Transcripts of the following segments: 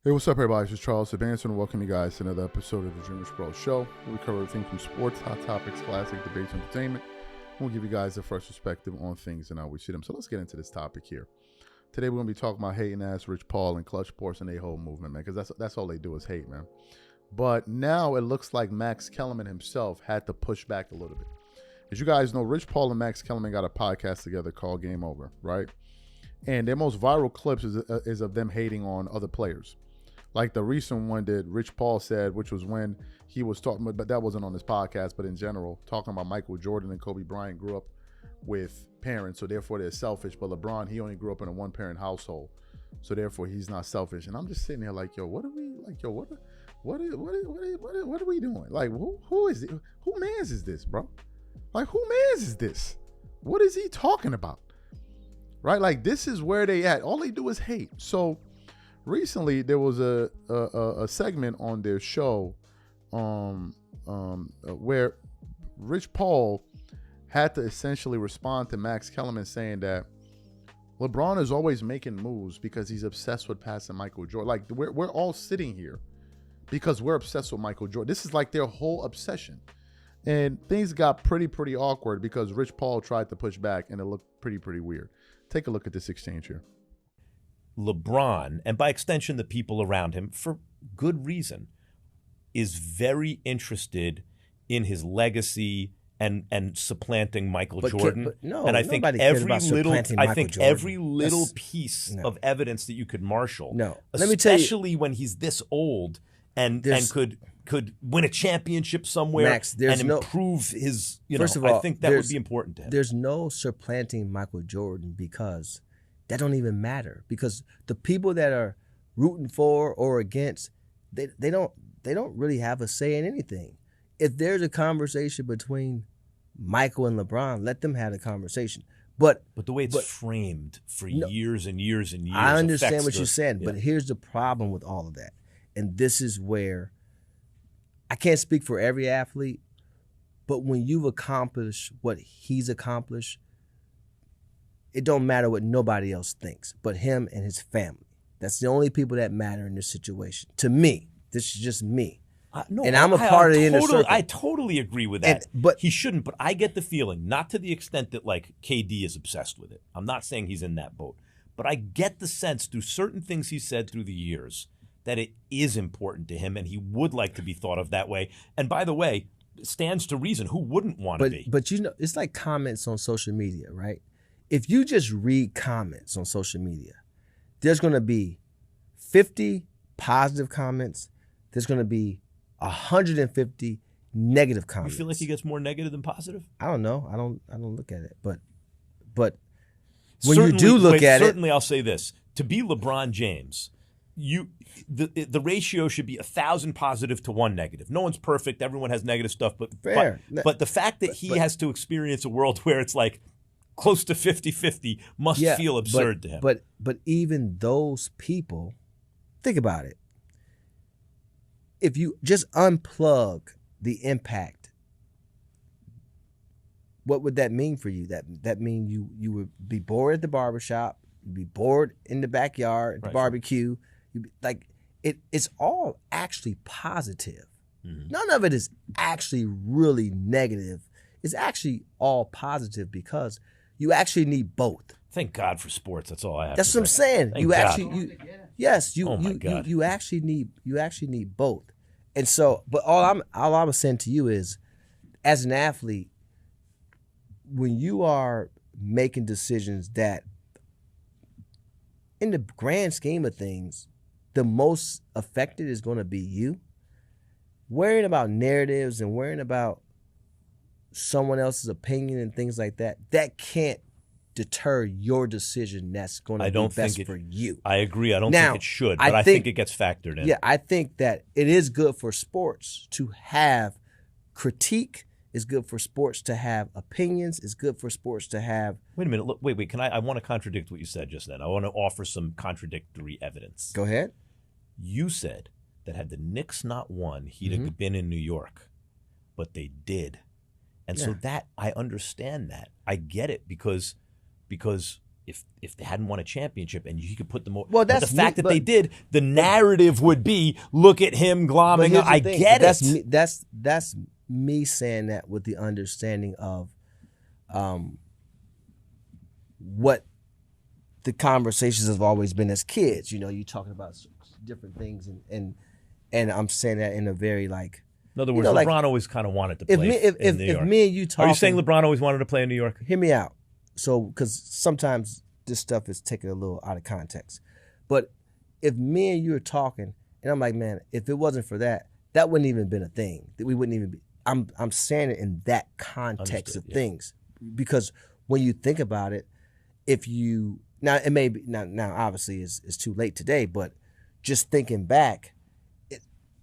Hey, what's up, everybody? This is Charles Advancing, and welcome you guys to another episode of the DREAMERSPRO show, where we cover everything from sports, hot topics, classic debates, entertainment. We'll give you guys a fresh perspective on things and how we see them. So let's get into this topic here. Today, we're going to be talking about hating ass Rich Paul and Clutch Sports and their whole movement, man, because that's all they do is hate, man. But now it looks like Max Kellerman himself had to push back a little bit. As you guys know, Rich Paul and Max Kellerman got a podcast together called Game Over, right? And their most viral clips is of them hating on other players. Like the recent one that Rich Paul said, which was when he was talking, but that wasn't on this podcast, but in general, talking about Michael Jordan and Kobe Bryant grew up with parents, so therefore they're selfish. But LeBron, he only grew up in a one-parent household, so therefore he's not selfish. And I'm just sitting here like, yo, what are we doing? Like, who is it? Who mans is this, bro? Like, who mans is this? What is he talking about? Right? Like, this is where they at. All they do is hate. So recently, there was a segment on their show where Rich Paul had to essentially respond to Max Kellerman saying that LeBron is always making moves because he's obsessed with passing Michael Jordan. Like, we're all sitting here because we're obsessed with Michael Jordan. This is like their whole obsession. And things got pretty awkward because Rich Paul tried to push back and it looked pretty weird. Take a look at this exchange here. LeBron, and by extension the people around him, for good reason, is very interested in his legacy and supplanting Michael Jordan. And I think every little piece of evidence that you could marshal, Let me tell you, especially when he's this old and could win a championship somewhere, Max, and improve his, first of all, I think that would be important to him. There's no supplanting Michael Jordan because that don't even matter, because the people that are rooting for or against, they don't really have a say in anything. If there's a conversation between Michael and LeBron, let them have a conversation. But the way it's framed for years and years and years, I understand what you're saying, but here's the problem with all of that. And this is where I can't speak for every athlete, but when you've accomplished what he's accomplished, it don't matter what nobody else thinks but him and his family. That's the only people that matter in this situation. To me, this is just me. And I'm a part of the inner circle. I totally agree with that. But he shouldn't. But I get the feeling, not to the extent that like KD is obsessed with it. I'm not saying he's in that boat. But I get the sense through certain things he said through the years that it is important to him and he would like to be thought of that way. And by the way, it stands to reason. Who wouldn't want to be? But you know, it's like comments on social media, right? If you just read comments on social media, there's going to be 50 positive comments. There's going to be 150 negative comments. You feel like he gets more negative than positive? I don't know. I don't look at it. But when you do look at it, certainly I'll say this: to be LeBron James, the ratio should be 1,000 positive to 1 negative. No one's perfect. Everyone has negative stuff. But the fact that he has to experience a world where it's like close to 50-50 must feel absurd to him. But even those people, think about it. If you just unplug the impact, what would that mean for you? That mean you would be bored at the barbershop, you'd be bored in the backyard at the barbecue. You'd be, like it's all actually positive. Mm-hmm. None of it is actually really negative. It's actually all positive because you actually need both. Thank God for sports. That's all I have. That's what I'm saying. You actually need both. And so, but all I was saying to you is, as an athlete, when you are making decisions that, in the grand scheme of things, the most affected is going to be you. Worrying about narratives and worrying about someone else's opinion and things like that, that can't deter your decision that's going to be best for you. I agree. I don't think it should, but I think it gets factored in. Yeah, I think that it is good for sports to have critique. It's good for sports to have opinions. It's good for sports to have... Wait a minute. Look, wait. I want to contradict what you said just then. I want to offer some contradictory evidence. Go ahead. You said that had the Knicks not won, he'd have been in New York, but they did. And so that, I understand that. I get it because if they hadn't won a championship and he could put them over. Well, but the fact that they did, the narrative would be, look at him glomming. I get it. That's me saying that with the understanding of what the conversations have always been as kids. You know, you talking about different things, and I'm saying that in a very like. In other words, LeBron always kind of wanted to play in New York. If me and you talk, are you saying LeBron always wanted to play in New York? Hear me out. So, because sometimes this stuff is taken a little out of context, but if me and you are talking, and I'm like, man, if it wasn't for that, that wouldn't even been a thing. That we wouldn't even be. I'm saying it in that context of things, because when you think about it, if you now it may be now obviously it's too late today, but just thinking back,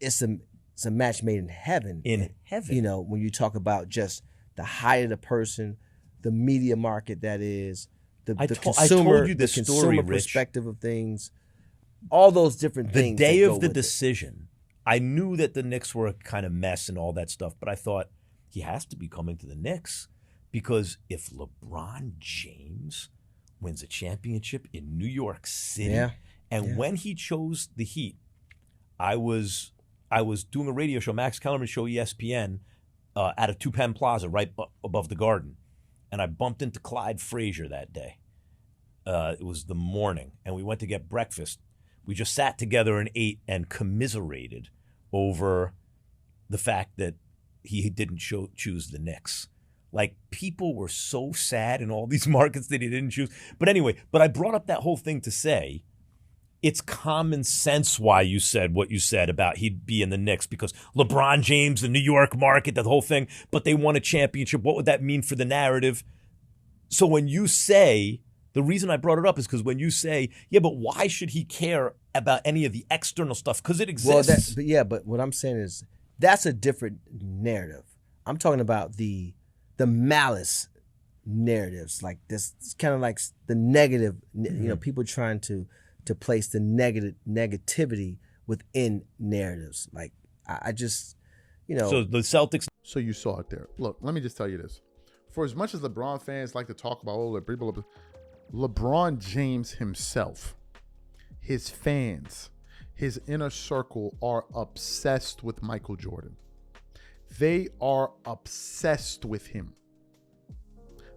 it's a match made in heaven. You know, when you talk about just the height of the person, the media market that is, the consumer perspective of things, all those different things. The day of the decision, I knew that the Knicks were a kind of mess and all that stuff, but I thought he has to be coming to the Knicks, because if LeBron James wins a championship in New York City, when he chose the Heat, I was doing a radio show, Max Kellerman show, ESPN, at a Two Penn Plaza right above the Garden. And I bumped into Clyde Frazier that day. It was the morning, and we went to get breakfast. We just sat together and ate and commiserated over the fact that he didn't choose the Knicks. Like, people were so sad in all these markets that he didn't choose. But anyway, I brought up that whole thing to say, it's common sense why you said what you said about he'd be in the Knicks, because LeBron James, the New York market, the whole thing, but they won a championship. What would that mean for the narrative? So when you say, the reason I brought it up is because when you say, yeah, but why should he care about any of the external stuff? Because it exists. But what I'm saying is that's a different narrative. I'm talking about the malice narratives, like this. It's kind of like the negative, you know, people trying to place the negativity within narratives. Like, I just, you know. So the Celtics. So you saw it there. Look, let me just tell you this. For as much as LeBron fans like to talk about, LeBron James himself, his fans, his inner circle are obsessed with Michael Jordan. They are obsessed with him.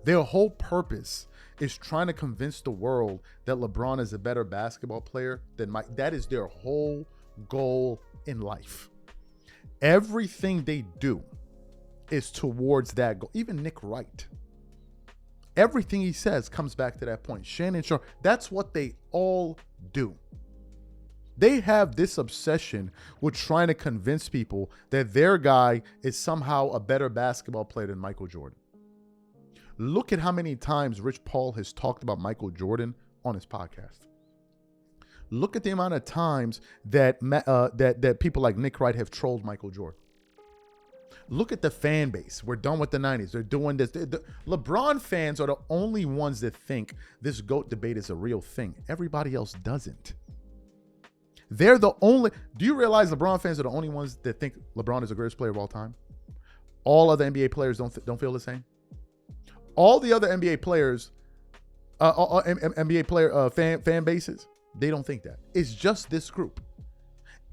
Their whole purpose is trying to convince the world that LeBron is a better basketball player than Mike. That is their whole goal in life. Everything they do is towards that goal. Even Nick Wright. Everything he says comes back to that point. Shannon Sharp, that's what they all do. They have this obsession with trying to convince people that their guy is somehow a better basketball player than Michael Jordan. Look at how many times Rich Paul has talked about Michael Jordan on his podcast. Look at the amount of times that people like Nick Wright have trolled Michael Jordan. Look at the fan base. We're done with the 90s. They're doing this. The LeBron fans are the only ones that think this GOAT debate is a real thing. Everybody else doesn't. They're the only. Do you realize LeBron fans are the only ones that think LeBron is the greatest player of all time? All other NBA players don't feel the same. All the other NBA players, fan bases, they don't think that. It's just this group.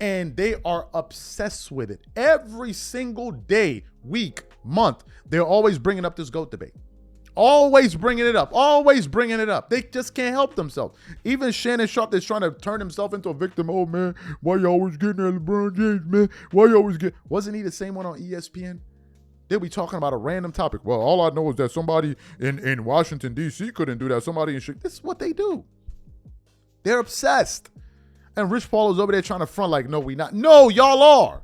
And they are obsessed with it. Every single day, week, month, they're always bringing up this GOAT debate. Always bringing it up. Always bringing it up. They just can't help themselves. Even Shannon Sharp that's trying to turn himself into a victim. Oh, man, why you always getting at LeBron James, man? Why you always get... Wasn't he the same one on ESPN? They'll be talking about a random topic. Well, all I know is that somebody in Washington, D.C. couldn't do that. Somebody in Chicago. This is what they do. They're obsessed. And Rich Paul is over there trying to front like, no, we not. No, y'all are.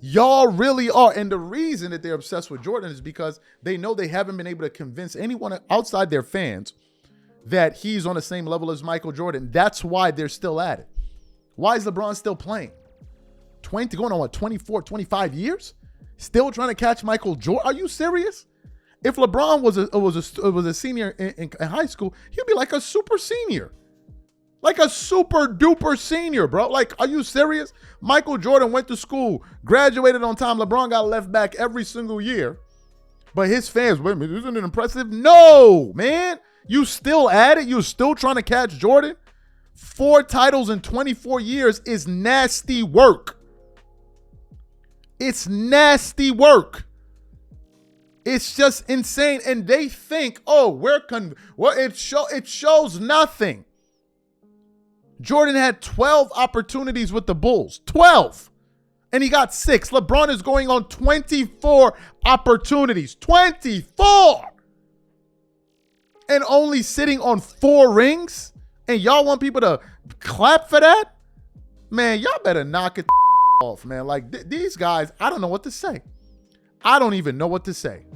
Y'all really are. And the reason that they're obsessed with Jordan is because they know they haven't been able to convince anyone outside their fans that he's on the same level as Michael Jordan. That's why they're still at it. Why is LeBron still playing? Going on, 24, 25 years? Still trying to catch Michael Jordan? Are you serious? If LeBron was a senior in high school, he'd be like a super senior. Like a super duper senior, bro. Like, are you serious? Michael Jordan went to school, graduated on time. LeBron got left back every single year. But his fans, wait a minute, isn't it impressive? No, man. You still at it? You're still trying to catch Jordan? 4 titles in 24 years is nasty work. It's nasty work. It's just insane. And they think, oh, it shows nothing. Jordan had 12 opportunities with the Bulls. 12. And he got 6. LeBron is going on 24 opportunities. 24! And only sitting on 4 rings? And y'all want people to clap for that? Man, y'all better knock it off, man. Like, these guys, I don't know what to say. I don't even know what to say.